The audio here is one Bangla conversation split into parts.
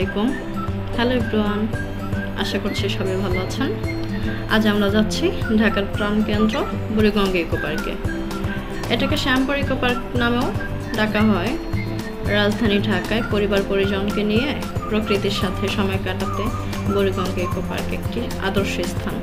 আলাইকুম। হ্যালো এভরিওয়ান, আশা করছি সবাই ভালো আছেন। আজ আমরা যাচ্ছি ঢাকার প্রাণকেন্দ্র বুড়িগঙ্গা ইকো পার্কে। এটাকে শ্যামপুর ইকো পার্ক নামেও ডাকা হয়। রাজধানী ঢাকায় পরিবার পরিজনকে নিয়ে প্রকৃতির সাথে সময় কাটাতে বুড়িগঙ্গা ইকো পার্ক একটি আদর্শ স্থান।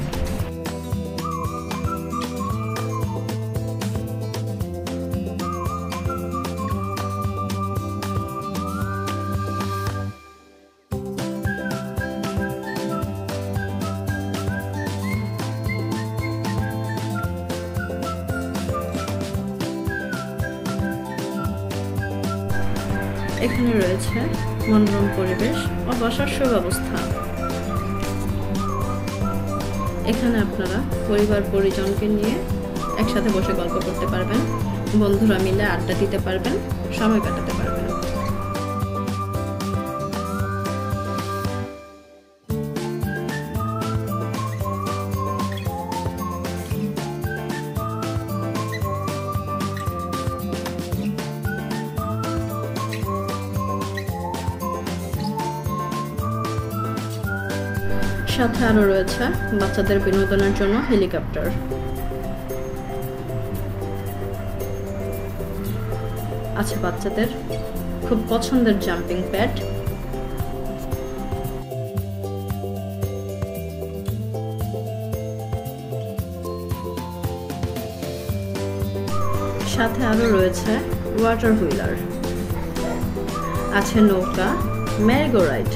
এখানে রয়েছে মনোরম পরিবেশ ও বসার সুব্যবস্থা। এখানে আপনারা পরিবার পরিজনকে নিয়ে একসাথে বসে গল্প করতে পারবেন, বন্ধুরা মিলে আড্ডা দিতে পারবেন, সময় কাটাতে পারবেন। সাথে আরো রয়েছে বাচ্চাদের বিনোদনের জন্য হেলিকপ্টার। আছে বাচ্চাদের খুব পছন্দের জাম্পিং প্যাড। সাথে আরো রয়েছে ওয়াটার হুইলার। আছে নৌকা, মেরিগো রাইড।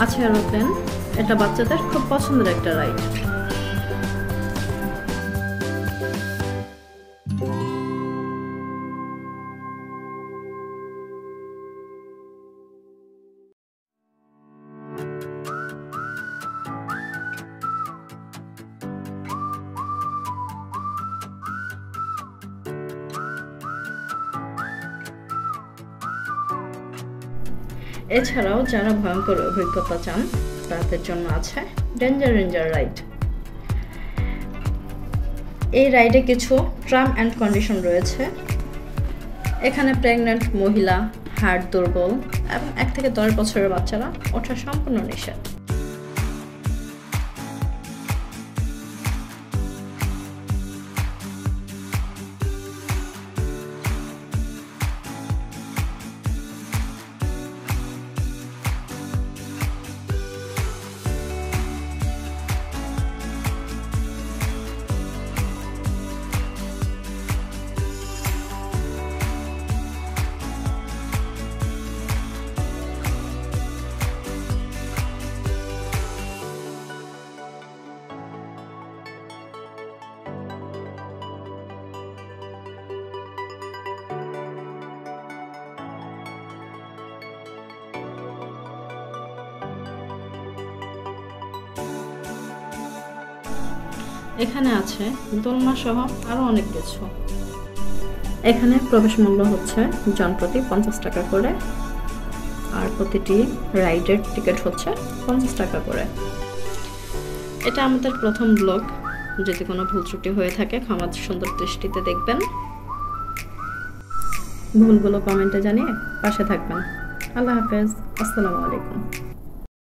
আছে এরোপ্লেন, এটা বাচ্চাদের খুব পছন্দের একটা রাইড। এছাড়াও যারা ভয়ঙ্কর অভিজ্ঞতা চান তাদের জন্য আছে ডেঞ্জার রেঞ্জার রাইড। এই রাইডে কিছু টার্ম অ্যান্ড কন্ডিশন রয়েছে। এখানে প্রেগন্যান্ট মহিলা, হার্ট দুর্বল এবং 1 থেকে 10 বছরের বাচ্চারা ওঠা সম্পূর্ণ নিষেধ। এখানে আছে দোলনা সহ আরো অনেক কিছু। এখানে প্রবেশ মূল্য হচ্ছে জনপ্রতি 50 টাকা করে, আর প্রতিটি রাইডের টিকিট হচ্ছে 50 টাকা করে। এটা আমাদের প্রথম ব্লগ, যদি কোনো ভুল ত্রুটি হয়ে থাকে ক্ষমা সুন্দর দৃষ্টিতে দেখবেন। ভুলগুলো কমেন্টে জানিয়ে পাশে থাকবেন। আল্লাহ হাফেজ, আসসালামু আলাইকুম।